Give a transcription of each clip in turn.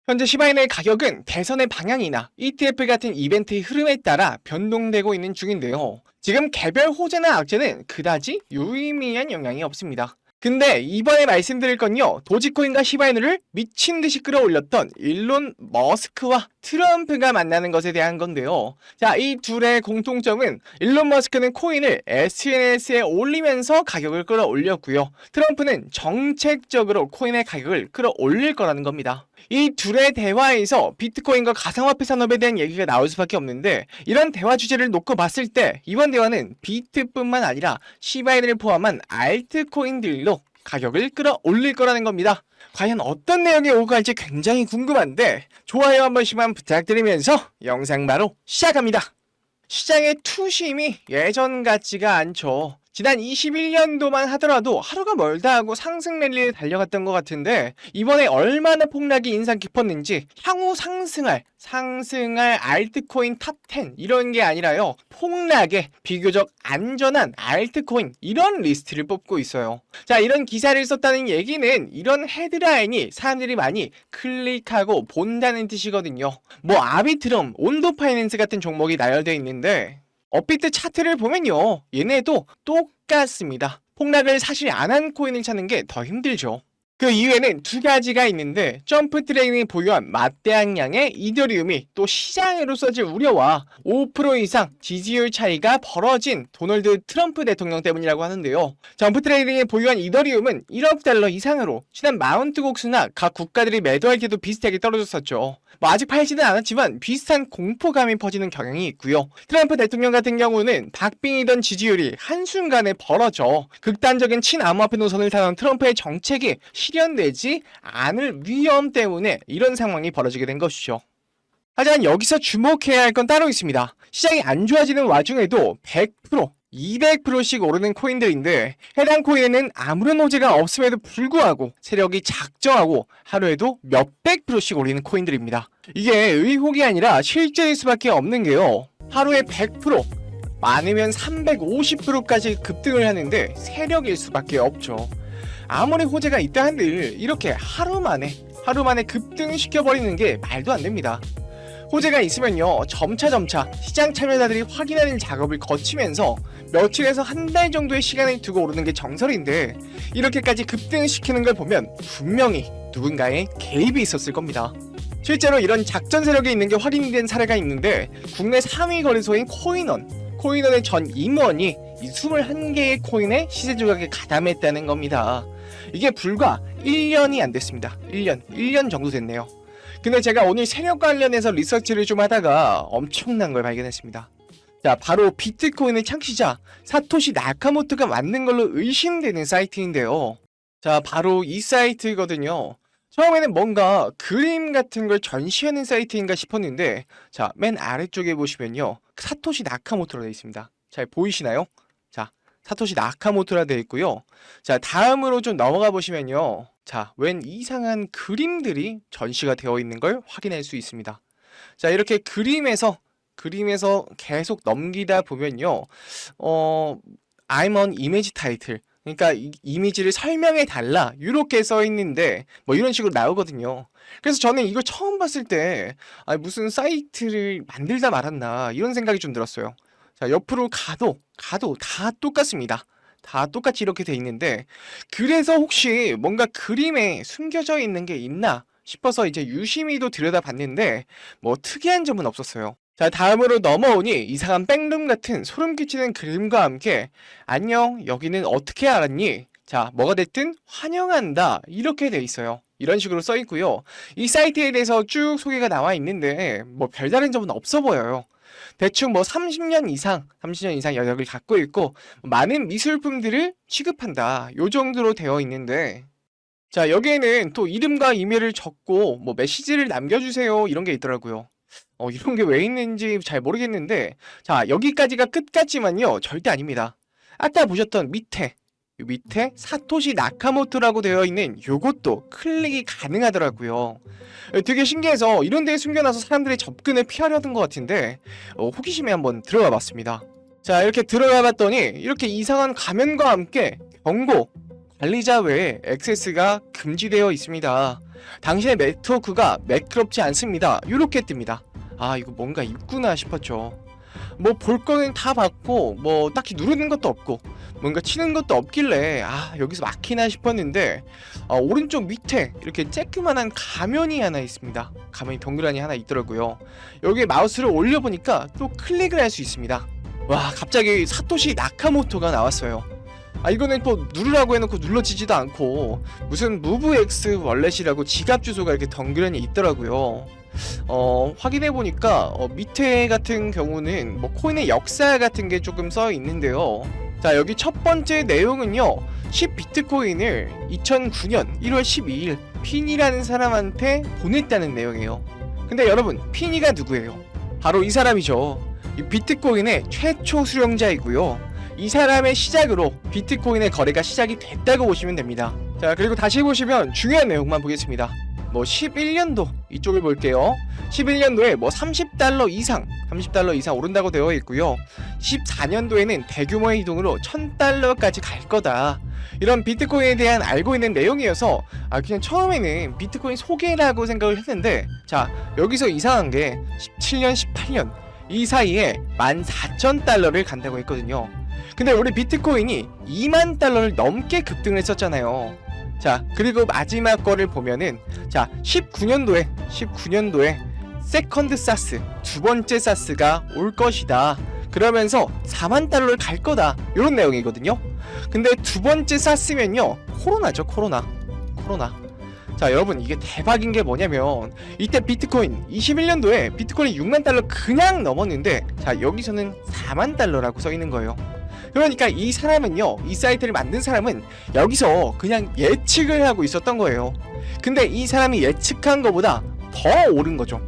현재 시바이너의 가격은 대선의 방향이나 ETF 같은 이벤트의 흐름에 따라 변동되고 있는 중인데요. 지금 개별 호재나 악재는 그다지 유의미한 영향이 없습니다. 근데 이번에 말씀드릴 건요, 도지코인과 시바이너를 미친듯이 끌어올렸던 일론 머스크와 트럼프가 만나는 것에 대한 건데요. 자, 이 둘의 공통점은 일론 머스크는 코인을 SNS에 올리면서 가격을 끌어올렸고요. 트럼프는 정책적으로 코인의 가격을 끌어올릴 거라는 겁니다. 이 둘의 대화에서 비트코인과 가상화폐 산업에 대한 얘기가 나올 수밖에 없는데, 이런 대화 주제를 놓고 봤을 때 이번 대화는 비트뿐만 아니라 시바이너를 포함한 알트코인들로 가격을 끌어올릴 거라는 겁니다. 과연 어떤 내용이 오고 갈지 굉장히 궁금한데 좋아요 한 번씩만 부탁드리면서 영상 바로 시작합니다. 시장의 투심이 예전 같지가 않죠. 지난 21년도만 하더라도 하루가 멀다 하고 상승 랠리에 달려갔던 것 같은데, 이번에 얼마나 폭락이 인상 깊었는지 향후 상승할 알트코인 탑10 이런 게 아니라요, 폭락에 비교적 안전한 알트코인 이런 리스트를 뽑고 있어요. 자, 이런 기사를 썼다는 얘기는 이런 헤드라인이 사람들이 많이 클릭하고 본다는 뜻이거든요. 뭐 아비트럼, 온도 파이낸스 같은 종목이 나열되어 있는데 업비트 차트를 보면요, 얘네도 똑같습니다. 폭락을 사실 안 한 코인을 찾는 게 더 힘들죠. 그 이외에는 두 가지가 있는데, 점프 트레이딩이 보유한 맞대항량의 이더리움이 또 시장으로 써질 우려와 5% 이상 지지율 차이가 벌어진 도널드 트럼프 대통령 때문이라고 하는데요. 점프 트레이딩이 보유한 이더리움은 1억 달러 이상으로 지난 마운트 곡수나 각 국가들이 매도할 때도 비슷하게 떨어졌었죠. 뭐 아직 팔지는 않았지만 비슷한 공포감이 퍼지는 경향이 있고요. 트럼프 대통령 같은 경우는 박빙이던 지지율이 한순간에 벌어져 극단적인 친암호화폐 노선을 타는 트럼프의 정책이 실현되지 않을 위험 때문에 이런 상황이 벌어지게 된 것이죠. 하지만 여기서 주목해야 할 건 따로 있습니다. 시장이 안 좋아지는 와중에도 100%, 200%씩 오르는 코인들인데, 해당 코인에는 아무런 호재가 없음에도 불구하고 세력이 작정하고 하루에도 몇백 %씩 오르는 코인들입니다. 이게 의혹이 아니라 실제일 수밖에 없는 게요, 하루에 100%, 많으면 350%까지 급등을 하는데 세력일 수밖에 없죠. 아무리 호재가 있다 한들 이렇게 하루 만에 급등시켜버리는 게 말도 안 됩니다. 호재가 있으면요, 점차 시장 참여자들이 확인하는 작업을 거치면서 며칠에서 한 달 정도의 시간을 두고 오르는 게 정설인데, 이렇게까지 급등시키는 걸 보면 분명히 누군가의 개입이 있었을 겁니다. 실제로 이런 작전 세력이 있는 게 확인된 사례가 있는데, 국내 3위 거래소인 코인원의 전 임원이 이 21개의 코인의 시세 조작에 가담했다는 겁니다. 이게 불과 1년이 안 됐습니다. 1년 정도 됐네요. 근데 제가 오늘 세력 관련해서 리서치를 좀 하다가 엄청난 걸 발견했습니다. 자, 바로 비트코인의 창시자 사토시 나카모토가 만든 걸로 의심되는 사이트인데요. 자, 바로 이 사이트거든요. 처음에는 뭔가 그림 같은 걸 전시하는 사이트인가 싶었는데, 자, 맨 아래쪽에 보시면요, 사토시 나카모토로 되어 있습니다. 잘 보이시나요? 자, 사토시 나카모토라 되어 있고요. 자, 다음으로 좀 넘어가 보시면요, 자, 웬 이상한 그림들이 전시가 되어 있는 걸 확인할 수 있습니다. 자, 이렇게 그림에서 계속 넘기다 보면요, I'm on image title, 그러니까 이 이미지를 설명해 달라 이렇게 써 있는데 뭐 이런 식으로 나오거든요. 그래서 저는 이걸 처음 봤을 때 무슨 사이트를 만들다 말았나 이런 생각이 좀 들었어요. 자, 옆으로 가도 다 똑같습니다. 다 똑같이 이렇게 돼 있는데, 그래서 혹시 뭔가 그림에 숨겨져 있는 게 있나 싶어서 이제 유심히도 들여다봤는데 뭐 특이한 점은 없었어요. 자, 다음으로 넘어오니 이상한 백룸 같은 소름 끼치는 그림과 함께 안녕, 여기는 어떻게 알았니? 자, 뭐가 됐든 환영한다 이렇게 돼 있어요. 이런 식으로 써 있고요. 이 사이트에 대해서 쭉 소개가 나와 있는데 뭐 별다른 점은 없어 보여요. 대충 뭐 30년 이상 여력을 갖고 있고 많은 미술품들을 취급한다 요 정도로 되어 있는데, 자, 여기에는 또 이름과 이메일을 적고 뭐 메시지를 남겨주세요 이런 게 있더라고요. 이런 게 왜 있는지 잘 모르겠는데, 자, 여기까지가 끝 같지만요, 절대 아닙니다. 아까 보셨던 밑에 사토시 나카모토라고 되어 있는 요것도 클릭이 가능하더라고요. 되게 신기해서 이런 데에 숨겨놔서 사람들의 접근을 피하려던 것 같은데 호기심에 한번 들어가 봤습니다. 자, 이렇게 들어가 봤더니 이렇게 이상한 가면과 함께 경고, 관리자 외에 액세스가 금지되어 있습니다. 당신의 네트워크가 매끄럽지 않습니다. 이렇게 뜹니다. 아, 이거 뭔가 있구나 싶었죠. 뭐 볼 거는 다 봤고 뭐 딱히 누르는 것도 없고 뭔가 치는 것도 없길래 아, 여기서 막히나 싶었는데 오른쪽 밑에 이렇게 쬐끄만한 가면이 하나 있습니다. 가면이 동그라니 하나 있더라고요. 여기에 마우스를 올려보니까 또 클릭을 할 수 있습니다. 와, 갑자기 사토시 나카모토가 나왔어요. 아, 이거는 또 누르라고 해놓고 눌러지지도 않고 무슨 무브X 월렛이라고 지갑 주소가 이렇게 덩그러니 있더라고요. 확인해보니까 밑에 같은 경우는 뭐 코인의 역사 같은 게 조금 써 있는데요. 자, 여기 첫 번째 내용은요, 10비트코인을 2009년 1월 12일 피니라는 사람한테 보냈다는 내용이에요. 근데 여러분, 피니가 누구예요? 바로 이 사람이죠. 이 비트코인의 최초 수령자이고요. 이 사람의 시작으로 비트코인의 거래가 시작이 됐다고 보시면 됩니다. 자, 그리고 다시 보시면 중요한 내용만 보겠습니다. 뭐 11년도 이쪽을 볼게요. 11년도에 뭐 $30 이상 오른다고 되어 있고요. 14년도에는 대규모의 이동으로 $1000까지 갈 거다. 이런 비트코인에 대한 알고 있는 내용이어서 그냥 처음에는 비트코인 소개라고 생각을 했는데, 자, 여기서 이상한 게 17년, 18년 이 사이에 $14,000를 간다고 했거든요. 근데 우리 비트코인이 $20,000를 넘게 급등을 했었잖아요. 자, 그리고 마지막 거를 보면은, 자, 19년도에 세컨드 사스, 두 번째 사스가 올 것이다. 그러면서 $40,000를 갈 거다. 이런 내용이거든요. 근데 두 번째 사스면요, 코로나죠, 코로나. 자, 여러분, 이게 대박인 게 뭐냐면, 이때 비트코인 21년도에 비트코인이 $60,000 그냥 넘었는데, 자, 여기서는 $40,000라고 써 있는 거예요. 그러니까 이 사람은요, 이 사이트를 만든 사람은 여기서 그냥 예측을 하고 있었던 거예요. 근데 이 사람이 예측한 것보다 더 오른 거죠.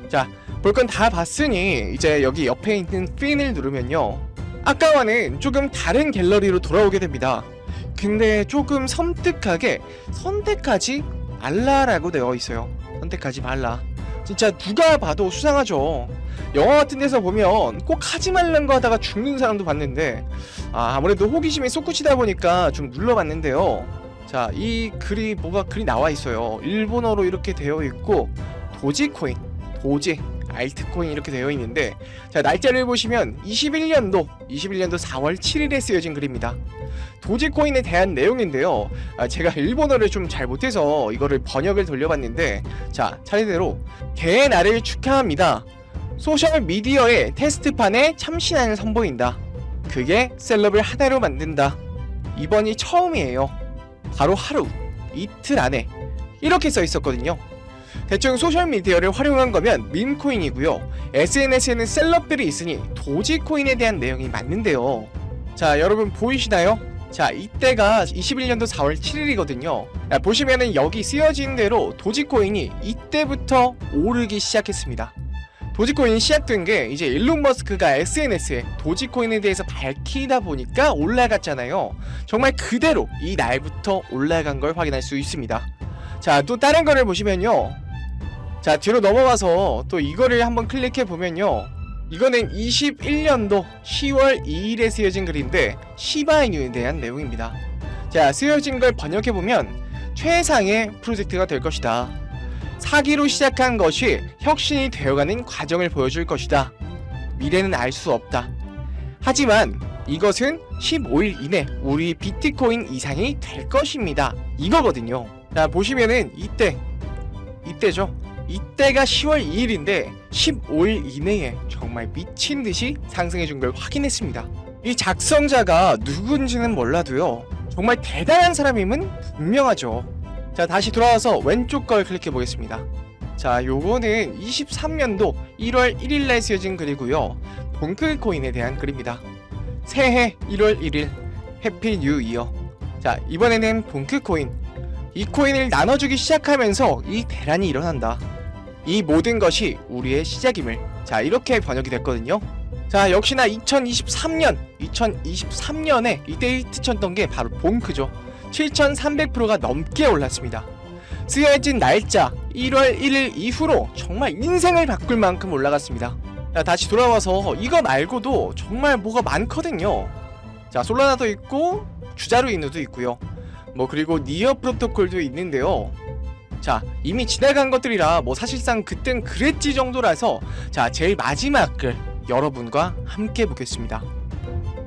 자, 볼 건 다 봤으니 이제 여기 옆에 있는 핀을 누르면요, 아까와는 조금 다른 갤러리로 돌아오게 됩니다. 근데 조금 섬뜩하게 선택하지 말라라고 되어 있어요. 선택하지 말라. 진짜 누가 봐도 수상하죠. 영화 같은 데서 보면 꼭 하지 말란 거 하다가 죽는 사람도 봤는데, 아무래도 호기심이 솟구치다 보니까 좀 눌러봤는데요. 자, 이 글이 글이 나와 있어요. 일본어로 이렇게 되어 있고, 도지코인, 알트코인 이렇게 되어 있는데, 자, 날짜를 보시면 21년도 4월 7일에 쓰여진 글입니다. 도지코인에 대한 내용인데요. 제가 일본어를 좀 잘 못해서 이거를 번역을 돌려봤는데, 자, 차례대로 개의 날을 축하합니다. 소셜미디어의 테스트판에 참신함을 선보인다. 그게 셀럽을 하나로 만든다. 이번이 처음이에요. 바로 하루, 이틀 안에. 이렇게 써 있었거든요. 대충 소셜미디어를 활용한 거면 밈코인이고요. SNS에는 셀럽들이 있으니 도지코인에 대한 내용이 맞는데요. 자, 여러분 보이시나요? 자, 이때가 21년도 4월 7일이거든요. 보시면은 여기 쓰여진 대로 도지코인이 이때부터 오르기 시작했습니다. 도지코인이 시작된 게 이제 일론 머스크가 SNS에 도지코인에 대해서 밝히다 보니까 올라갔잖아요. 정말 그대로 이 날부터 올라간 걸 확인할 수 있습니다. 자, 또 다른 거를 보시면요. 자, 뒤로 넘어가서 또 이거를 한번 클릭해 보면요. 이거는 21년도 10월 2일에 쓰여진 글인데 시바이누에 대한 내용입니다. 자, 쓰여진 걸 번역해 보면 최상의 프로젝트가 될 것이다. 사기로 시작한 것이 혁신이 되어가는 과정을 보여줄 것이다. 미래는 알 수 없다. 하지만 이것은 15일 이내 우리 비트코인 이상이 될 것입니다. 이거거든요. 자, 보시면은 이때죠. 이때가 10월 2일인데 15일 이내에 정말 미친듯이 상승해준 걸 확인했습니다. 이 작성자가 누군지는 몰라도요, 정말 대단한 사람임은 분명하죠. 자, 다시 돌아와서 왼쪽 걸 클릭해 보겠습니다. 자, 요거는 23년도 1월 1일날 쓰여진 글이고요. 동클코인에 대한 글입니다. 새해 1월 1일 해피 뉴 이어. 자, 이번에는 동클코인, 이 코인을 나눠주기 시작하면서 이 대란이 일어난다. 이 모든 것이 우리의 시작임을. 자, 이렇게 번역이 됐거든요. 자, 역시나 2023년에 이 데이트 쳤던 게 바로 봉크죠. 7300%가 넘게 올랐습니다. 쓰여진 날짜 1월 1일 이후로 정말 인생을 바꿀 만큼 올라갔습니다. 자, 다시 돌아와서 이거 말고도 정말 뭐가 많거든요. 자, 솔라나도 있고 주자루 이누도 있고요. 뭐 그리고 니어 프로토콜도 있는데요. 자, 이미 지나간 것들이라 뭐 사실상 그땐 그랬지 정도라서 자, 제일 마지막 글 여러분과 함께 보겠습니다.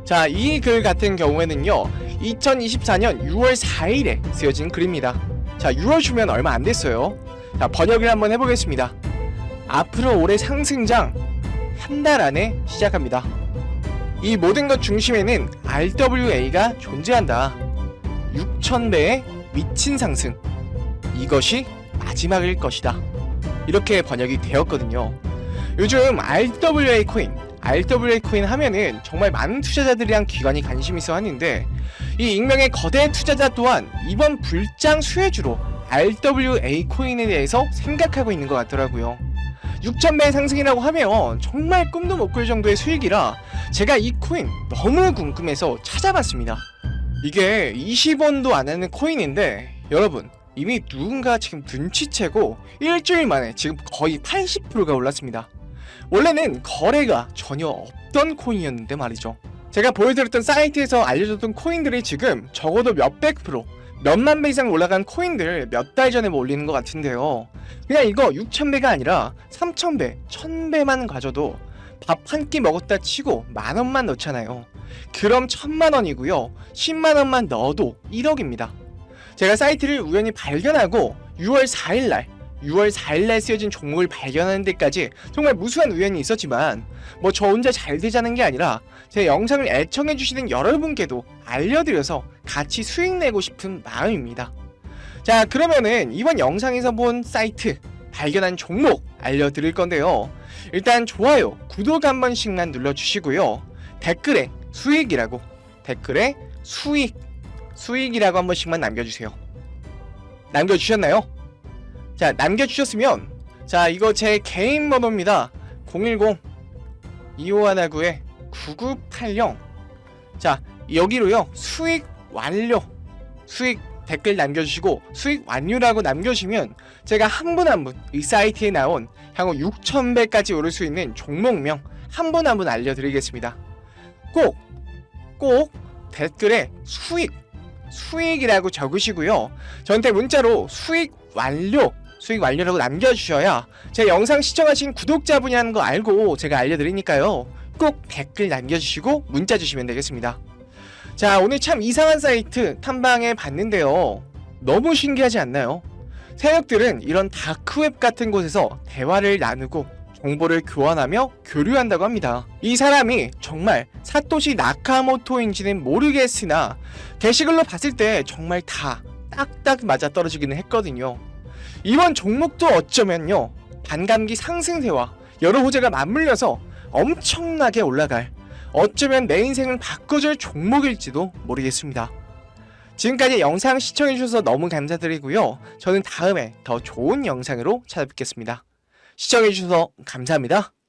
자, 이 글 같은 경우에는요 2024년 6월 4일에 쓰여진 글입니다. 자, 6월 주면 얼마 안 됐어요. 자, 번역을 한번 해보겠습니다. 앞으로 올해 상승장 한 달 안에 시작합니다. 이 모든 것 중심에는 RWA가 존재한다. 6,000배의 미친 상승. 이것이 마지막일 것이다. 이렇게 번역이 되었거든요. 요즘 RWA 코인 하면은 정말 많은 투자자들이랑 기관이 관심 있어 하는데 이 익명의 거대 투자자 또한 이번 불장 수혜주로 RWA 코인에 대해서 생각하고 있는 것 같더라고요. 6,000배 상승이라고 하면 정말 꿈도 못 꿀 정도의 수익이라 제가 이 코인 너무 궁금해서 찾아봤습니다. 이게 20원도 안 하는 코인인데 여러분 이미 누군가 지금 눈치채고 일주일 만에 지금 거의 80%가 올랐습니다. 원래는 거래가 전혀 없던 코인이었는데 말이죠. 제가 보여드렸던 사이트에서 알려줬던 코인들이 지금 적어도 몇백 프로, 몇만 배 이상 올라간 코인들 몇 달 전에 뭐 올리는 것 같은데요. 그냥 이거 6,000배가 아니라 3,000배, 1,000배만 가져도 밥 한 끼 먹었다 치고 만원만 넣잖아요. 그럼 1,000만원이고요 10만원만 넣어도 1억입니다. 제가 사이트를 우연히 발견하고 6월 4일날 쓰여진 종목을 발견하는 데까지 정말 무수한 우연이 있었지만 뭐 저 혼자 잘 되자는 게 아니라 제 영상을 애청해주시는 여러분께도 알려드려서 같이 수익 내고 싶은 마음입니다. 자, 그러면은 이번 영상에서 본 사이트 발견한 종목 알려드릴 건데요. 일단 좋아요, 구독 한 번씩만 눌러주시고요. 댓글에 수익이라고 한 번씩만 남겨주세요. 남겨주셨나요? 자, 남겨주셨으면 자, 이거 제 개인 번호입니다. 010-2519-9980. 자, 여기로요 수익 완료, 수익 댓글 남겨주시고 수익 완료라고 남겨주시면 제가 한 분 한 분 이 사이트에 나온 향후 6,000배까지 오를 수 있는 종목명 한 분 한 분 알려드리겠습니다. 꼭 댓글에 수익이라고 적으시고요. 저한테 문자로 수익 완료라고 남겨주셔야 제 영상 시청하신 구독자분이라는 거 알고 제가 알려드리니까요. 꼭 댓글 남겨주시고 문자 주시면 되겠습니다. 자, 오늘 참 이상한 사이트 탐방해 봤는데요. 너무 신기하지 않나요? 세력들은 이런 다크웹 같은 곳에서 대화를 나누고 정보를 교환하며 교류한다고 합니다. 이 사람이 정말 사토시 나카모토인지는 모르겠으나 게시글로 봤을 때 정말 다 딱딱 맞아떨어지기는 했거든요. 이번 종목도 어쩌면요 반감기 상승세와 여러 호재가 맞물려서 엄청나게 올라갈, 어쩌면 내 인생을 바꿔줄 종목일지도 모르겠습니다. 지금까지 영상 시청해주셔서 너무 감사드리고요. 저는 다음에 더 좋은 영상으로 찾아뵙겠습니다. 시청해주셔서 감사합니다.